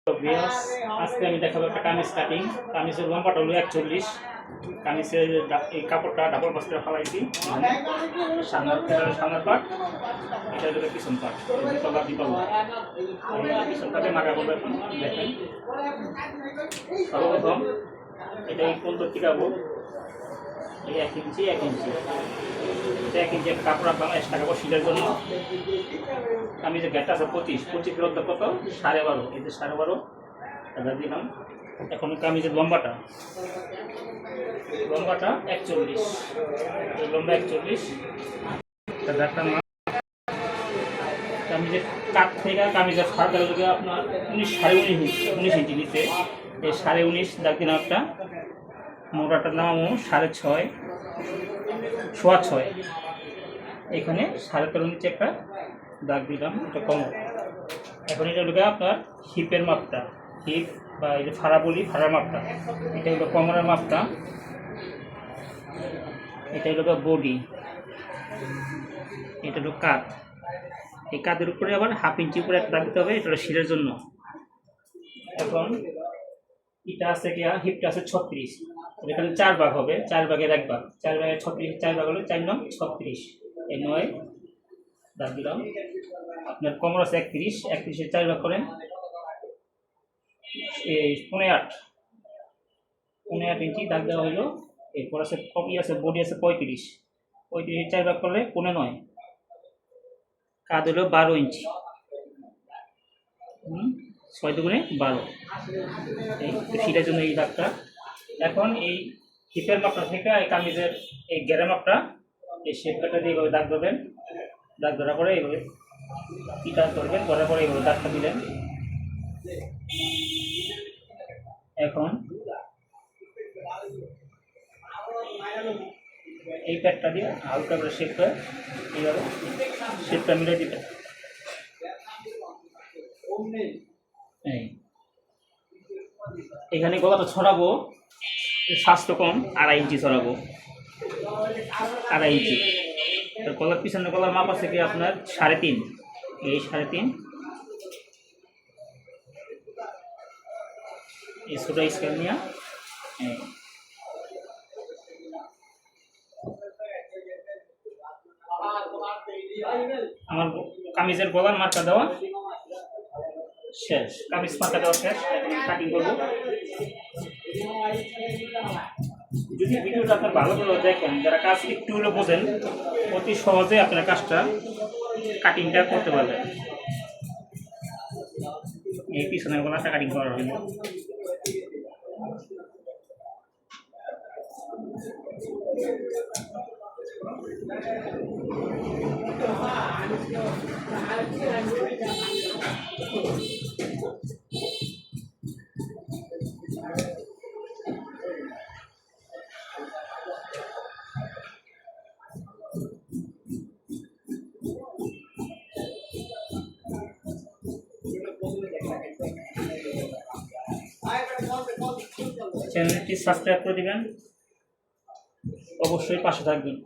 Viewers, আজকে আমি দেখাবো একটা কামিজ কাটিং। কামিজের লম্বাটা হলো 41। কামিজের এই কাপড়টা ডাবল বাস্কেটে ফেলাইছি। সামনের পার্ট, এটা হলো পিছন পার্ট। তলা দিতে হবে। পিছন পার্টে মাগা করবে। এখন দেখেন, সর্বপ্রথম এটা এই কোন টিকাবো, এই 1 ইঞ্চি 1 ইঞ্চি 1 ইঞ্চি একটা কাপড় রাখলাম এক্সট্রা কাপড় শীতের জন্য। আমি যে গ্যাটটা আছে 25 কিলো কত 12.5, এই যে 12.5 এটা দিলাম। এখন কামিজের লম্বাটা 41, এই লম্বা 41। কামিজের কাপ থেকে কামিজের ফাঁকা থেকে আপনার 19 ইঞ্চি নিতে, এই 19.5 দাগ দিলাম একটা। মোটাটার নামও 6.5, 6.25। এখানে 13.5 ইঞ্চি একটা দাগ দিলাম, এটা কম। এখন এটা হলো আপনার হিপের মাপটা, হিপ বা এই যে ফাড়া বলি, ফাড়ার মাপটা। এটা হলো কোমরের মাপটা, এটা হলো বডি, এটা হলো কাঁধ। এই কাঁধের উপরে আবার 1/2 ইঞ্চি উপরে একটা দাগ দিতে হবে, এটা হলো শিরের জন্য। এখন এটা আছে কি, হিপটা আছে 36, এখানে 4 ভাগ হবে, 4 ভাগের 1 ভাগ, 4 ভাগের 36, 4 ভাগ হলো 4 9 36, এই 9 দাগ দিলাম। আপনার কোমর আছে 31, 31-এর 4 ভাগ করেন, এই 15.8 ইঞ্চি দাগ দেওয়া হলো। এরপর আছে কপি আছে বডি আছে 35, 35-এর 4 ভাগ করলে 15.9। কাঁধ হলো 12 ইঞ্চি, 6 দুগুণে 12, এই ফিটের জন্য এই দাগটা। এখন এই হিপের মাপটা থেকে এই কামিজের এই গেরের মাপটা, এই শেপ কাটা দিয়ে এইভাবে দাগ দেবেন। দাগ ধরার পরে এইভাবে পিটা করবেন, ধরার পরে এইভাবে দাগটা দিলেন। এখন এই প্যাডটা দিয়ে হালকা করে শেপ করে এইভাবে শেপটা মিলে দিবেন। এখানে গলাটা ছড়াবো, স্বাস্থ্য কম 2.5 ইঞ্চি ছড়াবো, 2.5 ইঞ্চি। গলার পিছনে গলার মাপ আছে কি আপনার 3.5, এই 3.5। এই ছোট স্কেল নিয়ে আমার কামিজের গলার মার্কা দেওয়া শেষ, কামিজ মার্কা দেওয়া শেষ। কাটিং করব। যদি ভিডিওটা আপনার ভালো করে দেখেন, যারা কাজ একটু হলে বোঝেন, অতি সহজে আপনার কাজটা কাটিংটা করতে পারবেন। এই পিছনের গলাটা কাটিং করা হলো। চ্যানেলটি সাবস্ক্রাইব করে দিবেন, অবশ্যই পাশে থাকবেন।